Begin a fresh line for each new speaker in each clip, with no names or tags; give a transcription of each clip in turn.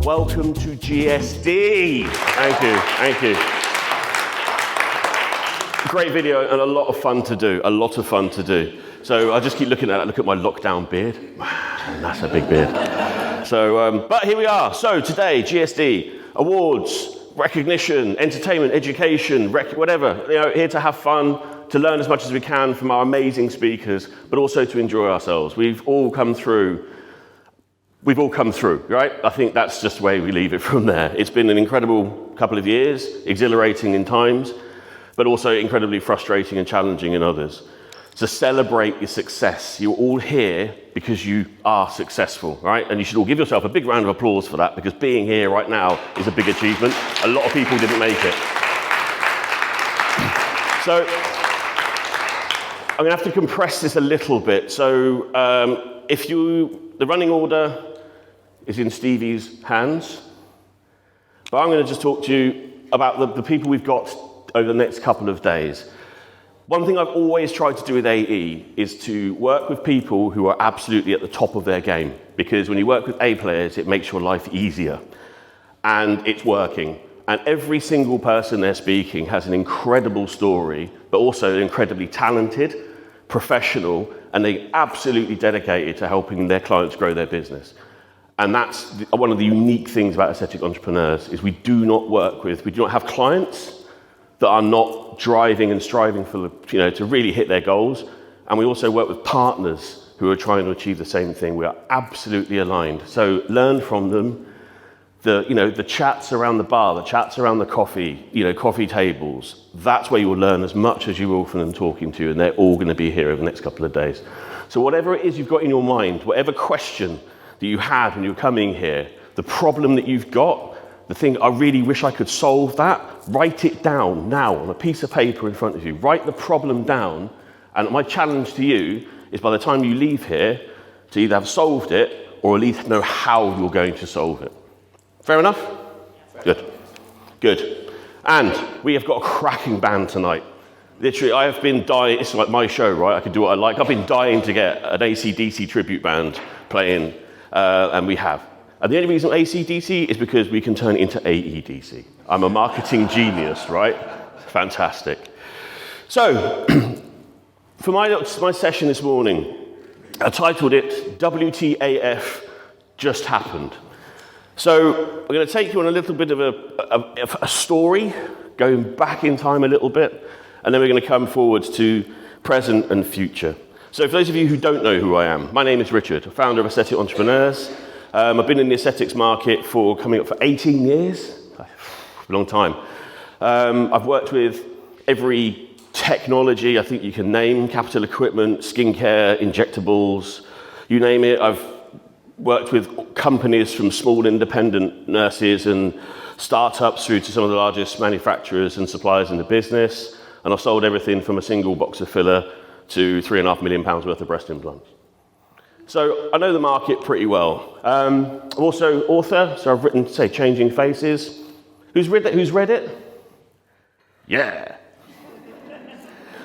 welcome to GSD. Thank you. Great video and a lot of fun to do, So I just keep looking at it, look at my lockdown beard. Man, that's a big beard. So, but here we are. So today, GSD, awards, recognition, entertainment, education, whatever. Here to have fun, to learn as much as we can from our amazing speakers, but also to enjoy ourselves. We've all come through, right? I think that's just the way we leave it from there. It's been an incredible couple of years, exhilarating in times, but also incredibly frustrating and challenging in others. So celebrate your success. You're all here because you are successful, right? And you should all give yourself a big round of applause for that, because being here right now is a big achievement. A lot of people didn't make it. So I'm gonna have to compress this a little bit. So the running order is in Stevie's hands, but I'm gonna just talk to you about the people we've got over the next couple of days. One thing I've always tried to do with AE is to work with people who are absolutely at the top of their game, because when you work with A players, it makes your life easier, and it's working. And every single person they're speaking has an incredible story, but also incredibly talented, professional, and they're absolutely dedicated to helping their clients grow their business. And that's one of the unique things about aesthetic entrepreneurs, is we do not have clients that are not driving and striving for to really hit their goals. And we also work with partners who are trying to achieve the same thing. We are absolutely aligned. So learn from them. The chats around the bar, the chats around the coffee tables, that's where you will learn as much as you will from them talking to you, and they're all going to be here over the next couple of days. So whatever it is you've got in your mind, whatever question that you have when you're coming here, the problem that you've got, the thing, I really wish I could solve that, write it down now on a piece of paper in front of you. Write the problem down, and my challenge to you is, by the time you leave here, to either have solved it or at least know how you're going to solve it. Fair enough? Good. And we have got a cracking band tonight. Literally, I have been dying, it's like my show, right? I can do what I like. I've been dying to get an AC/DC tribute band playing, and we have. And the only reason AC/DC is because we can turn it into AEDC. I'm a marketing genius, right? Fantastic. So, for my session this morning, I titled it WTAF Just Happened. So, I'm going to take you on a little bit of a story, going back in time a little bit, and then we're going to come forwards to present and future. So, for those of you who don't know who I am, my name is Richard, founder of Aesthetic Entrepreneurs. I've been in the aesthetics market coming up for 18 years, a long time. I've worked with every technology I think you can name, capital equipment, skincare, injectables, you name it. I've worked with companies from small independent nurses and startups through to some of the largest manufacturers and suppliers in the business. And I've sold everything from a single box of filler to £3.5 million worth of breast implants. So I know the market pretty well. I'm also author, so I've written, Changing Faces. Who's read it? Yeah.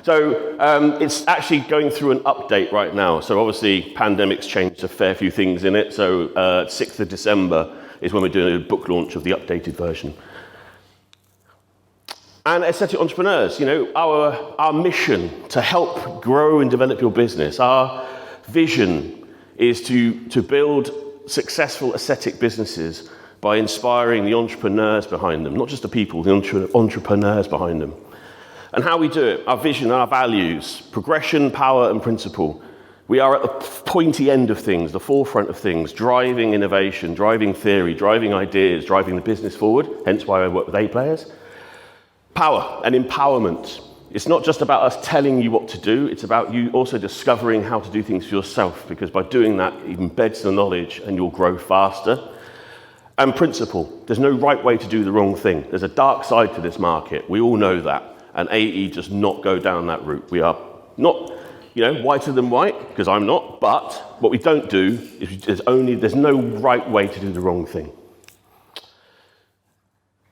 So it's actually going through an update right now. So obviously, pandemic's changed a fair few things in it. So 6th of December is when we're doing a book launch of the updated version. And aesthetic entrepreneurs, our mission to help grow and develop your business, our vision is to build successful aesthetic businesses by inspiring the entrepreneurs behind them, not just the people, the entrepreneurs behind them. And how we do it, our vision, our values, progression, power, and principle. We are at the pointy end of things, the forefront of things, driving innovation, driving theory, driving ideas, driving the business forward, hence why I work with A players. Power and empowerment. It's not just about us telling you what to do, it's about you also discovering how to do things for yourself, because by doing that, it embeds the knowledge and you'll grow faster. And principle. There's no right way to do the wrong thing. There's a dark side to this market. We all know that. And AE does not go down that route. We are not, whiter than white, because I'm not, but what we don't do is there's no right way to do the wrong thing.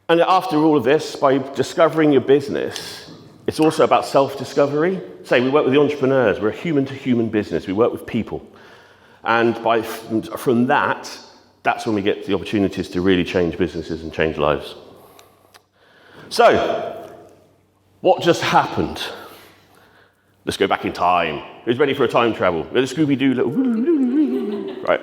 And after all of this, by discovering your business, it's also about self-discovery. We work with the entrepreneurs. We're a human-to-human business. We work with people. And from that, that's when we get the opportunities to really change businesses and change lives. So, what just happened? Let's go back in time. Who's ready for a time travel? The Scooby-Doo little... Right.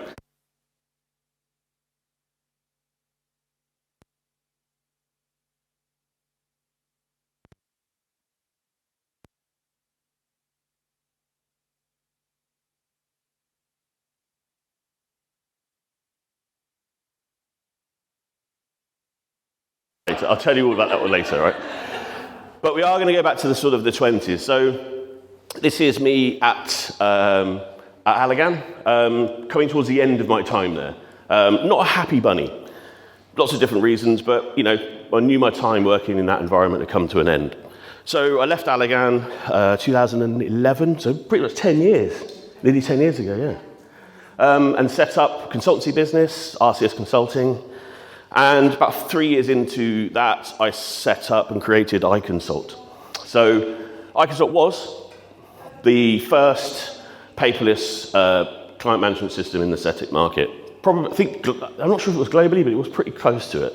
I'll tell you all about that one later, right? But we are going to go back to the sort of the 20s. So this is me at Allergan, coming towards the end of my time there. Not a happy bunny. Lots of different reasons, but, you know, I knew my time working in that environment had come to an end. So I left Allergan 2011, so pretty much 10 years, nearly 10 years ago, yeah. And set up a consultancy business, RCS Consulting. And about 3 years into that, I set up and created iConsult. So iConsult was the first paperless client management system in the aesthetic market. Probably, I'm not sure if it was globally, but it was pretty close to it.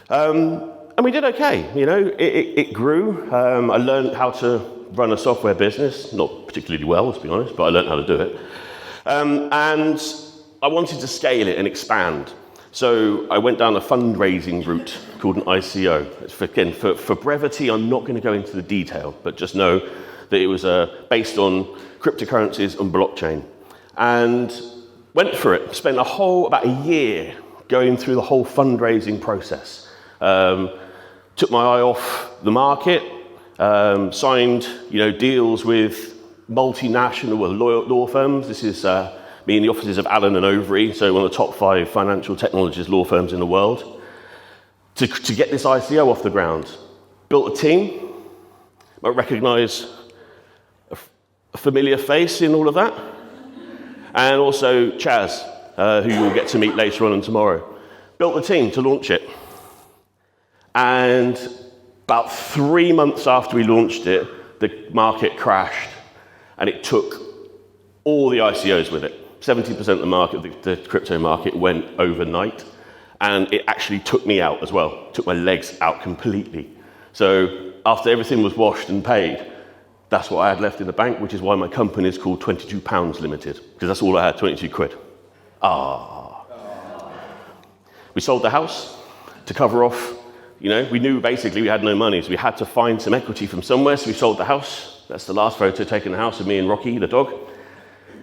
And we did okay, you know, it grew. I learned how to run a software business, not particularly well, to be honest, but I learned how to do it. And I wanted to scale it and expand. So I went down a fundraising route called an ICO. Again, for brevity, I'm not going to go into the detail, but just know that it was based on cryptocurrencies and blockchain. And went for it, spent about a year going through the whole fundraising process. Took my eye off the market, signed deals with multinational law firms. This is me in the offices of Allen & Overy, so one of the top 5 financial technologies law firms in the world, to get this ICO off the ground. Built a team. I recognise a familiar face in all of that. And also Chaz, who you'll get to meet later on and tomorrow. Built the team to launch it. And about 3 months after we launched it, the market crashed. And it took all the ICOs with it. 70% of the market, the crypto market, went overnight, and it actually took me out as well, took my legs out completely. So after everything was washed and paid, that's what I had left in the bank, which is why my company is called £22 Limited, because that's all I had, 22 quid. We sold the house to cover off, we knew basically we had no money, so we had to find some equity from somewhere, so we sold the house. That's the last photo taken in the house of me and Rocky, the dog.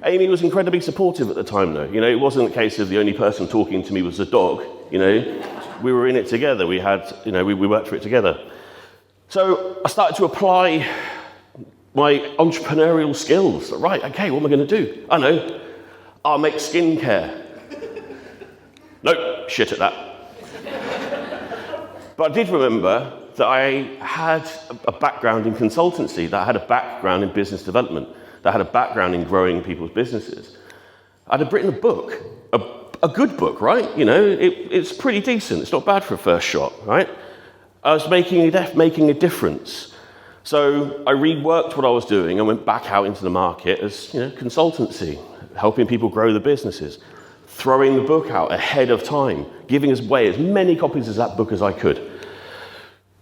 Amy was incredibly supportive at the time, though. It wasn't a case of the only person talking to me was the dog. We were in it together. We had, we worked for it together. So I started to apply my entrepreneurial skills. Right, okay, what am I going to do? I know, I'll make skincare. Nope, shit at that. But I did remember that I had a background in consultancy, that I had a background in business development, that had a background in growing people's businesses. I'd have written a book, a good book, right? It's pretty decent. It's not bad for a first shot, right? I was making a difference. So I reworked what I was doing and went back out into the market as consultancy, helping people grow the businesses, throwing the book out ahead of time, giving away as many copies of that book as I could.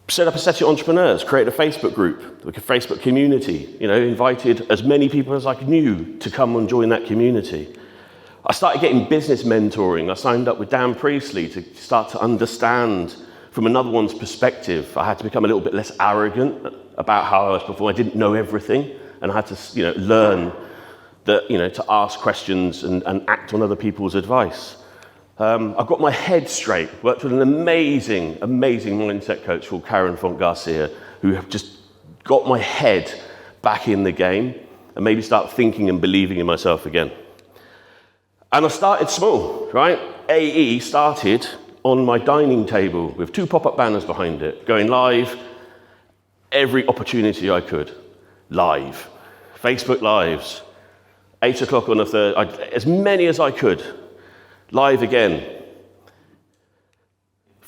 Set up a set of entrepreneurs, created a Facebook group, like a Facebook community, invited as many people as I knew to come and join that community. I started getting business mentoring. I signed up with Dan Priestley to start to understand from another one's perspective. I had to become a little bit less arrogant about how I was performing. I didn't know everything, and I had to learn that, to ask questions and act on other people's advice. I've got my head straight, worked with an amazing mindset coach called Karen Font Garcia, who have just got my head back in the game and made me start thinking and believing in myself again. And I started small, right? AE started on my dining table with 2 pop-up banners behind it, going live every opportunity I could. Live. Facebook Lives. 8 o'clock on a Thursday, as many as I could. Live again.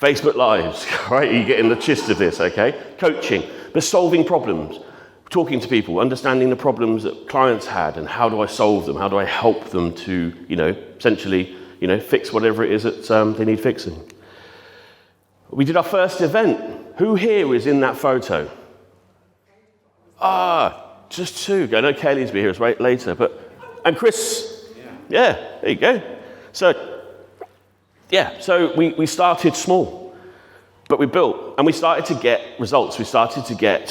Facebook Lives, right? You're getting the gist of this, okay? Coaching, but solving problems, talking to people, understanding the problems that clients had, and how do I solve them? How do I help them to, essentially fix whatever it is that they need fixing. We did our first event. Who here was in that photo? Just two. I know Kelly's be here later, and Chris. Yeah, there you go. So we started small, but we built, and we started to get results. We started to get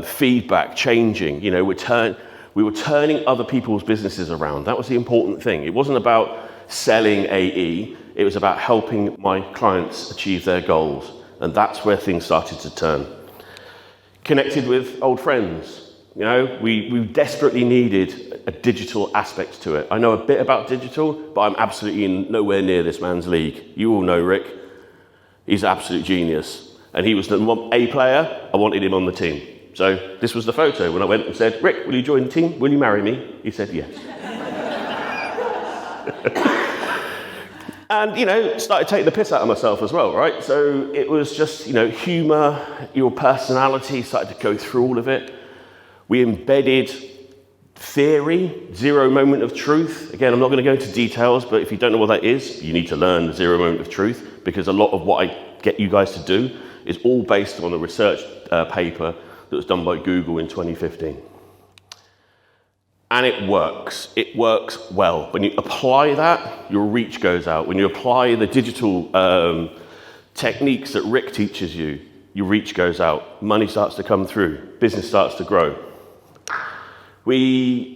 feedback changing. We were turning other people's businesses around. That was the important thing. It wasn't about selling AE. It was about helping my clients achieve their goals. And that's where things started to turn. Connected with old friends. We desperately needed a digital aspect to it. I know a bit about digital, but I'm absolutely nowhere near this man's league. You all know Rick. He's an absolute genius. And he was the A player. I wanted him on the team. So this was the photo when I went and said, Rick, will you join the team? Will you marry me? He said yes. And, started taking the piss out of myself as well, right? So it was just, humor, your personality, started to go through all of it. We embedded theory, zero moment of truth. Again, I'm not going to go into details, but if you don't know what that is, you need to learn the zero moment of truth, because a lot of what I get you guys to do is all based on a research paper that was done by Google in 2015. And it works. It works well. When you apply that, your reach goes out. When you apply the digital techniques that Rick teaches you, your reach goes out. Money starts to come through. Business starts to grow. I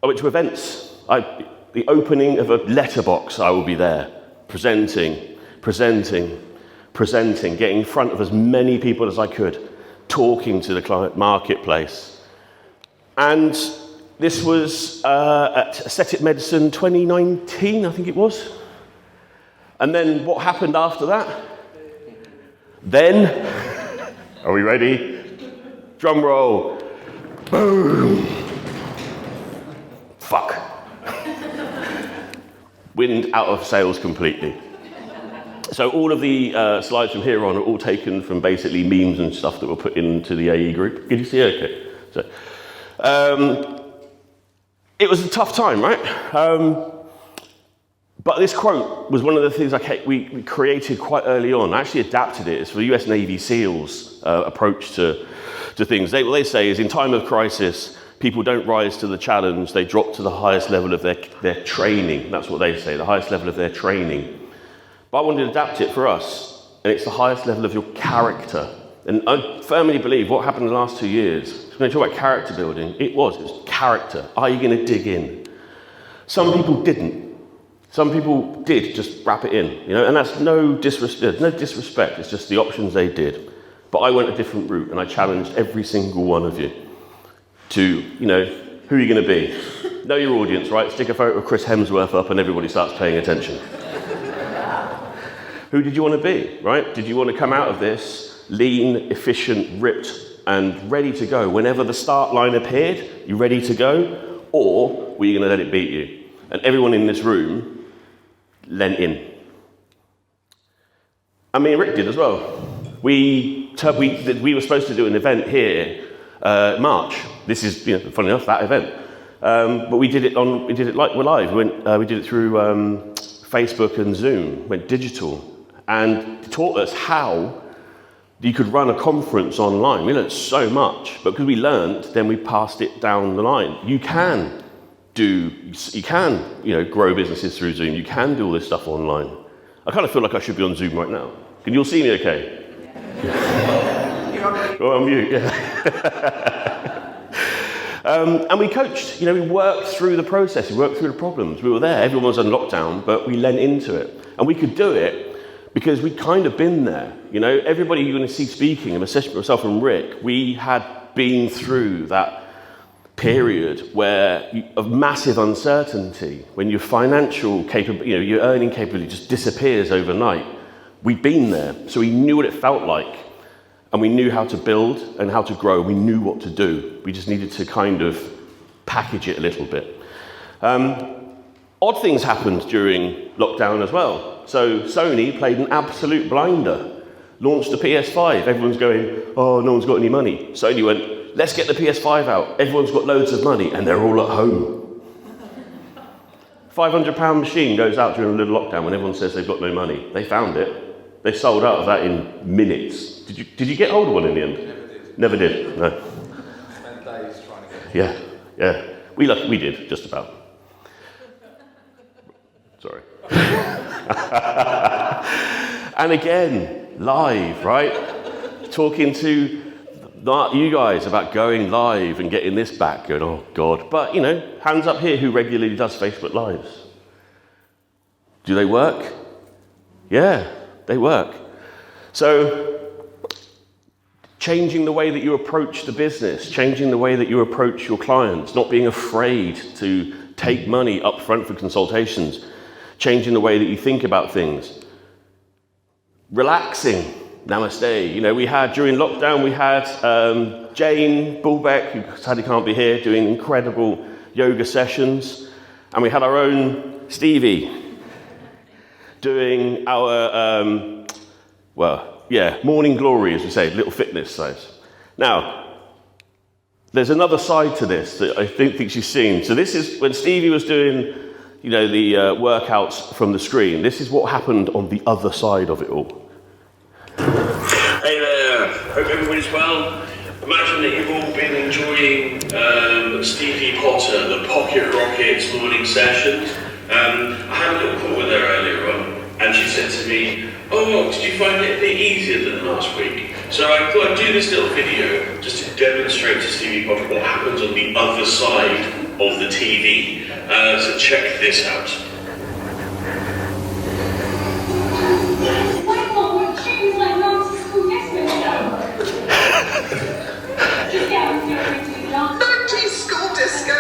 went to events. The opening of a letterbox, I will be there, presenting, getting in front of as many people as I could, talking to the client marketplace. And this was at Aesthetic Medicine 2019, I think it was. And then what happened after that? Then, are we ready? Drum roll. Boom. Fuck. Wind out of sails completely. So all of the slides from here on are all taken from basically memes and stuff that were put into the AE group. Can you see? Okay. So, it was a tough time, right? But this quote was one of the things we created quite early on. I actually adapted it. It's for the US Navy SEALs approach to things. What they say is, in time of crisis, people don't rise to the challenge, they drop to the highest level of their training. That's what they say, the highest level of their training. But I wanted to adapt it for us, and it's the highest level of your character. And I firmly believe what happened in the last 2 years, when I talk about character building, it was character. Are you going to dig in? Some people didn't. Some people did just wrap it in, and that's no disrespect. It's just the options they did. But I went a different route, and I challenged every single one of you to, who are you going to be? Know your audience, right? Stick a photo of Chris Hemsworth up, and everybody starts paying attention. Who did you want to be, right? Did you want to come out of this lean, efficient, ripped, and ready to go? Whenever the start line appeared, you ready to go? Or were you going to let it beat you? And everyone in this room lent in. And me and Rick did as well. We were supposed to do an event here, March. This is, funny enough, that event. But we did it live. We did it through Facebook and Zoom. Went digital, and taught us how you could run a conference online. We learned so much, but because we learned, then we passed it down the line. You can grow businesses through Zoom. You can do all this stuff online. I kind of feel like I should be on Zoom right now. Can you all see me okay? Yeah. Well, I'm mute, yeah. And we coached, we worked through the process, we worked through the problems. We were there, everyone was on lockdown, but we lent into it. And we could do it because we'd kind of been there. Everybody you're going to see speaking, and especially myself and Rick, we had been through that period of massive uncertainty, when your financial capability, your earning capability just disappears overnight. We'd been there, so we knew what it felt like, and we knew how to build and how to grow. We knew what to do. We just needed to kind of package it a little bit. Odd things happened during lockdown as well. So Sony played an absolute blinder, launched the PS5. Everyone's going, oh, no one's got any money. Sony went, let's get the PS5 out. Everyone's got loads of money, and they're all at home. £500 machine goes out during a little lockdown when everyone says they've got no money. They found it. They sold out of that in minutes. Did you get hold of one in the end? Never did. No.
Spent days trying to get
Yeah. We did, just about. Sorry. And again, live, right? Talking to you guys about going live and getting this back, going, oh God. But, hands up here who regularly does Facebook Lives. Do they work? Yeah, they work. So, changing the way that you approach the business, changing the way that you approach your clients, not being afraid to take money up front for consultations, changing the way that you think about things, relaxing. Namaste. During lockdown, we had Jane Bullbeck, who sadly can't be here, doing incredible yoga sessions. And we had our own Stevie doing our, morning glory, as we say, little fitness size. Now, there's another side to this that I don't think she's seen. So this is when Stevie was doing, the workouts from the screen. This is what happened on the other side of it all.
Hey there, hope everybody's well. Imagine that you've all been enjoying Stevie Potter, the Pocket Rockets morning sessions. I had a little call with her earlier on, and she said to me, oh, did you find it a bit easier than last week? So I thought I'd do this little video just to demonstrate to Stevie Potter what happens on the other side of the TV. So check this out.
School disco.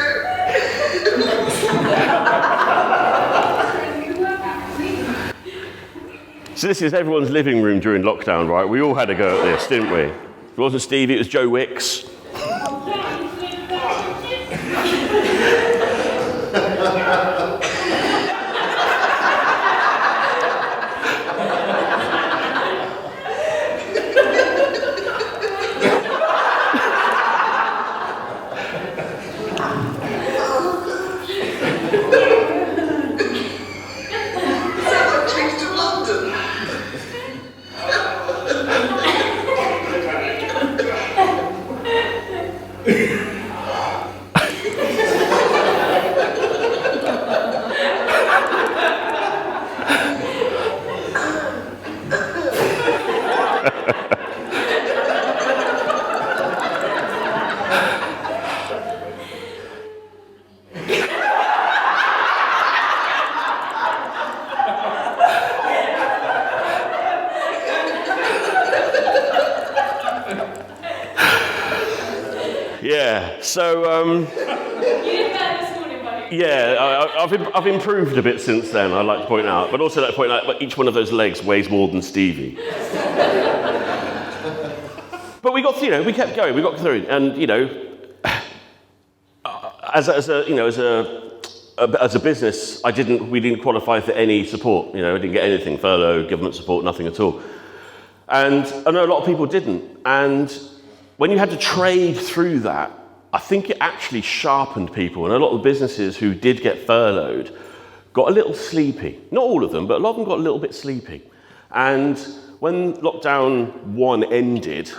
So this is everyone's living room during lockdown, right? We all had a go at this, didn't we? It wasn't Stevie, it was Joe Wicks. Yeah, so,
You did better this morning, buddy.
yeah, I've improved a bit since then, I'd like to point out. But also I'd like to point out that each one of those legs weighs more than Stevie. But we got, we kept going, we got through. And, as a business, we didn't qualify for any support. I didn't get anything, furlough, government support, nothing at all. And I know a lot of people didn't. And when you had to trade through that, I think it actually sharpened people. And a lot of businesses who did get furloughed got a little sleepy. Not all of them, but a lot of them got a little bit sleepy. And when lockdown 1 ended,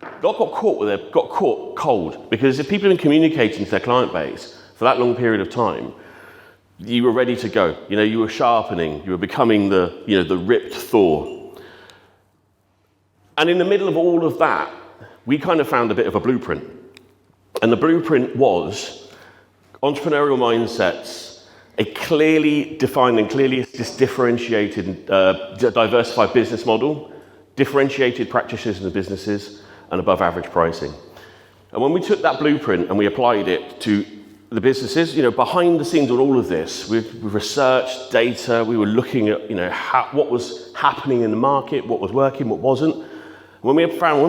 a lot got caught cold. Because if people have been communicating to their client base for that long period of time, you were ready to go. You were sharpening, you were becoming the ripped Thor. And in the middle of all of that, we kind of found a bit of a blueprint. And the blueprint was entrepreneurial mindsets, a clearly defined and clearly differentiated, diversified business model, differentiated practitioners and businesses, and above average pricing. And when we took that blueprint and we applied it to the businesses, behind the scenes on all of this, we researched data, we were looking at, what was happening in the market, what was working, what wasn't. When we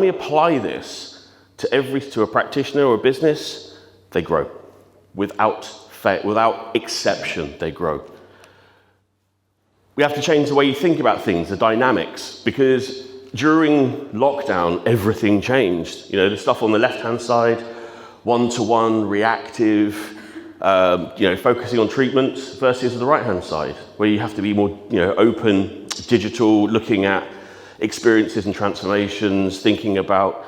apply this to a practitioner or a business, they grow. Without exception, they grow. We have to change the way you think about things, the dynamics, because during lockdown, everything changed. The stuff on the left-hand side, one-to-one, reactive, focusing on treatments versus the right-hand side, where you have to be more, open, digital, looking at experiences and transformations, thinking about,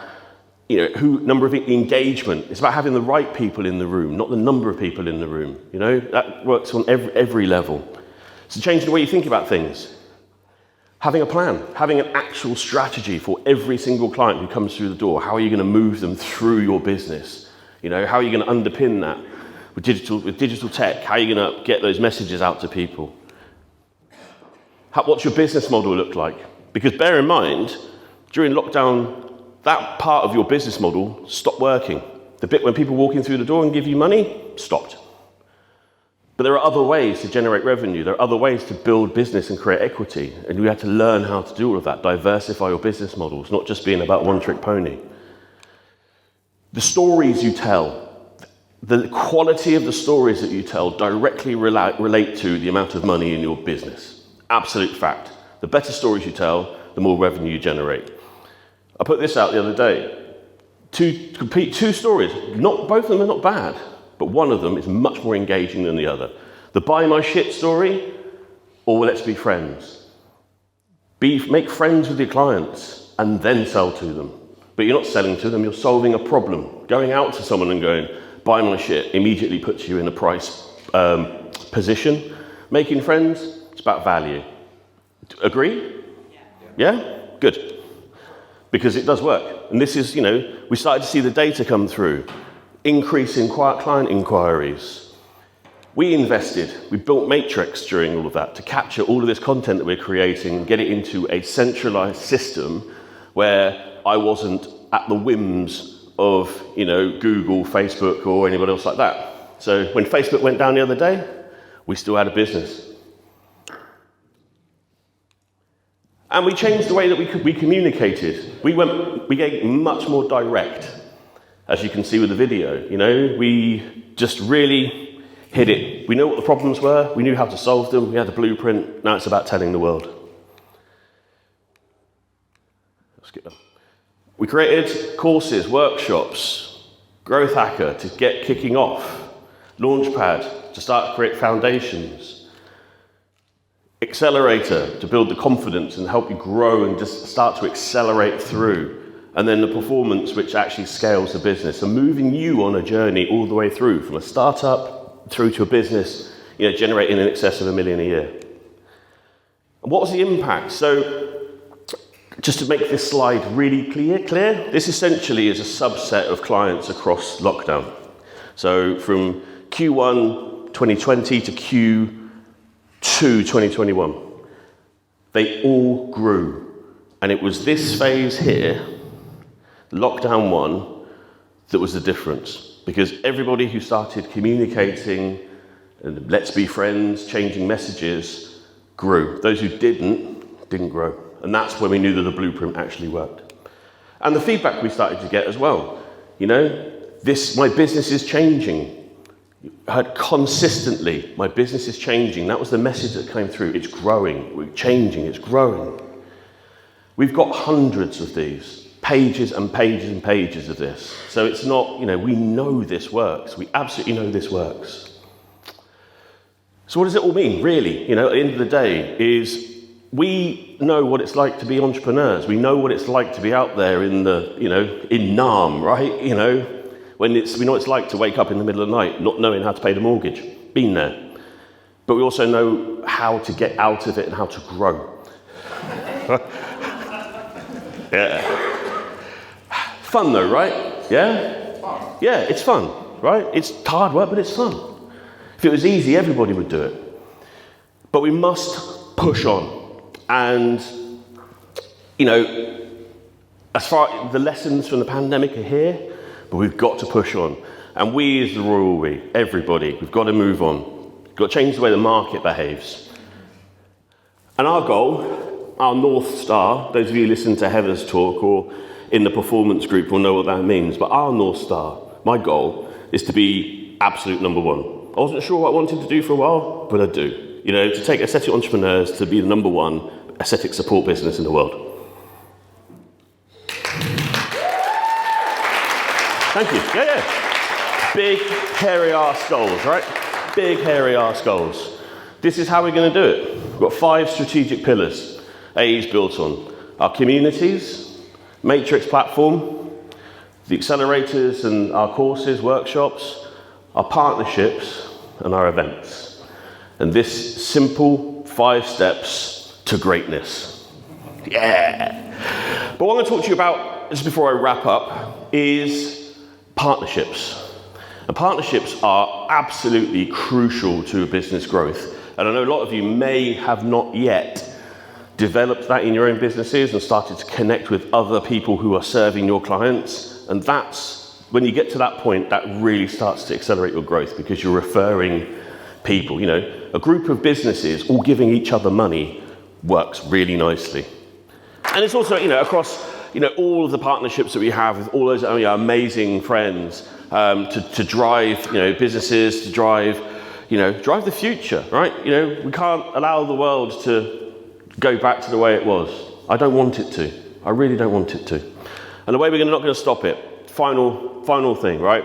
number of engagement. It's about having the right people in the room, not the number of people in the room. That works on every level. So changing the way you think about things. Having a plan, having an actual strategy for every single client who comes through the door. How are you going to move them through your business? How are you going to underpin that with digital tech? How are you going to get those messages out to people? What's your business model look like? Because bear in mind, during lockdown, that part of your business model stopped working. The bit when people walk in through the door and give you money, stopped. But there are other ways to generate revenue. There are other ways to build business and create equity. And we had to learn how to do all of that, diversify your business models, not just being about one-trick pony. The stories you tell, the quality of the stories that you tell directly relate to the amount of money in your business. Absolute fact. The better stories you tell, the more revenue you generate. I put this out the other day. Two stories. Both of them are not bad, but one of them is much more engaging than the other. The buy my shit story, or let's be friends. Make friends with your clients and then sell to them. But you're not selling to them, you're solving a problem. Going out to someone and going, buy my shit, immediately puts you in a price position. Making friends, it's about value. Agree? Yeah? Good. Because it does work. And this is, we started to see the data come through. Increase in client inquiries. We invested, we built Matrix during all of that to capture all of this content that we're creating and get it into a centralized system where I wasn't at the whims of, Google, Facebook, or anybody else like that. So when Facebook went down the other day, we still had a business. And we changed the way that we communicated. We get much more direct, as you can see with the video. We just really hit it. We know what the problems were. We knew how to solve them. We had the blueprint. Now it's about telling the world. Let's get on. We created courses, workshops, Growth Hacker to get kicking off, Launchpad to start to create foundations, Accelerator to build the confidence and help you grow and just start to accelerate through, and then the performance which actually scales the business and moving you on a journey all the way through from a startup through to a business, generating in excess of $1 million a year. And what was the impact? So just to make this slide really clear, this essentially is a subset of clients across lockdown. So from Q1 2020 to Q2 2021, they all grew. And it was this phase here, lockdown 1, that was the difference. Because everybody who started communicating, and let's be friends, changing messages, grew. Those who didn't grow. And that's when we knew that the blueprint actually worked. And the feedback we started to get as well. My business is changing. I heard consistently, my business is changing. That was the message that came through. It's growing, we're changing, it's growing. We've got hundreds of these, pages and pages and pages of this. So it's not, we know this works. We absolutely know this works. So what does it all mean, really? At the end of the day is, we know what it's like to be entrepreneurs. We know what it's like to be out there in in Nam, right? We know what it's like to wake up in the middle of the night, not knowing how to pay the mortgage. Been there. But we also know how to get out of it and how to grow. Yeah. Fun though, right? Yeah? Yeah, it's fun, right? It's hard work, but it's fun. If it was easy, everybody would do it. But we must push on. And, as far the lessons from the pandemic are here, but we've got to push on. And we as the royal we, everybody, we've got to move on. We've got to change the way the market behaves. And our goal, our North Star, those of you who listen to Heather's talk or in the performance group will know what that means, but our North Star, my goal, is to be absolute number one. I wasn't sure what I wanted to do for a while, but I do. To take aesthetic entrepreneurs to be the number one aesthetic support business in the world. Thank you. Yeah. Big, hairy arse goals, right? Big, hairy arse goals. This is how we're going to do it. We've got 5 strategic pillars AE is built on. Our communities, matrix platform, the accelerators and our courses, workshops, our partnerships, and our events. And this simple 5 steps to greatness. Yeah! But what I'm going to talk to you about, just before I wrap up, is partnerships. And partnerships are absolutely crucial to a business growth. And I know a lot of you may have not yet developed that in your own businesses and started to connect with other people who are serving your clients. And that's, when you get to that point, that really starts to accelerate your growth because you're referring people. You know, a group of businesses all giving each other money works really nicely. And it's also, you know, across, you know, all of the partnerships that we have with all those amazing friends to drive, you know, businesses, to drive, you know, drive the future, right? You know, we can't allow the world to go back to the way it was. I don't want it to. I really don't want it to. And the way we're not going to stop it, final thing, right?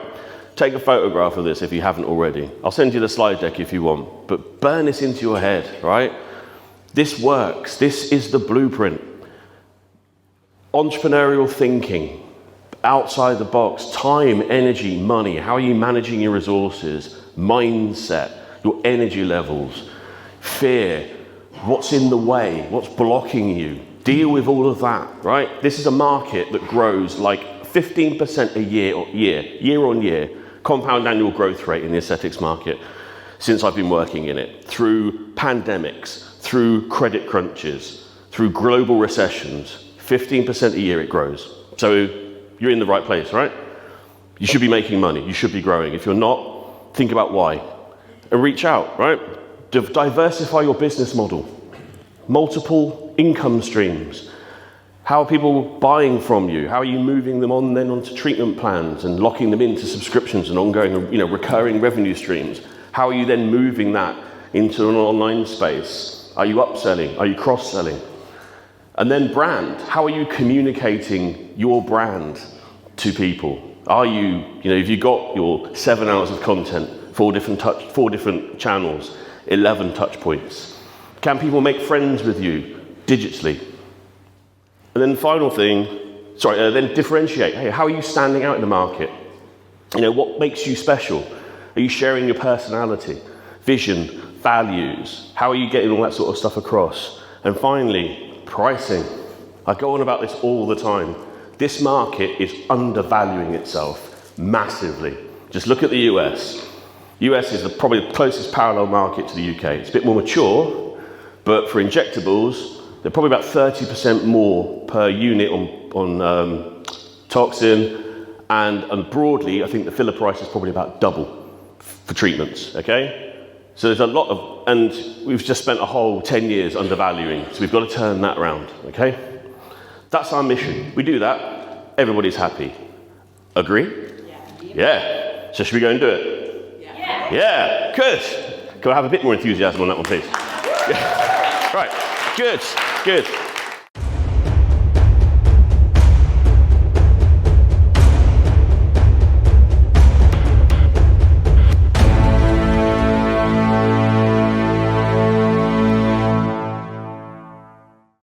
Take a photograph of this if you haven't already. I'll send you the slide deck if you want, but burn this into your head, right? This works. This is the blueprint. Entrepreneurial thinking, outside the box, time, energy, money. How are you managing your resources? Mindset, your energy levels, fear, what's in the way, what's blocking you. Deal with all of that, right? This is a market that grows like 15% a year on year, compound annual growth rate in the aesthetics market since I've been working in it, through pandemics, through credit crunches, through global recessions. 15% a year it grows. So you're in the right place, right? You should be making money. You should be growing. If you're not, think about why. And reach out, right? Diversify your business model. Multiple income streams. How are people buying from you? How are you moving them on then onto treatment plans and locking them into subscriptions and ongoing, you know, recurring revenue streams? How are you then moving that into an online space? Are you upselling? Are you cross-selling? And then brand. How are you communicating your brand to people? Are you, you know, if you got your 7 hours of content, 4 different channels, 11 touch points? Can people make friends with you digitally? And then the final thing, then differentiate. Hey, how are you standing out in the market? You know, what makes you special? Are you sharing your personality, vision, values? How are you getting all that sort of stuff across? And finally, pricing. I go on about this all the time. This market is undervaluing itself massively. Just look at the US. US is probably the closest parallel market to the UK. It's a bit more mature, but for injectables, they're probably about 30% more per unit on toxin, and broadly, I think the filler price is probably about double for treatments, okay? So there's a lot of, and we've just spent a whole 10 years undervaluing, so we've got to turn that around, okay? That's our mission. We do that, everybody's happy. Agree? Yeah. So should we go and do it? Yeah, good. Can I have a bit more enthusiasm on that one, please? Yeah. Right, good.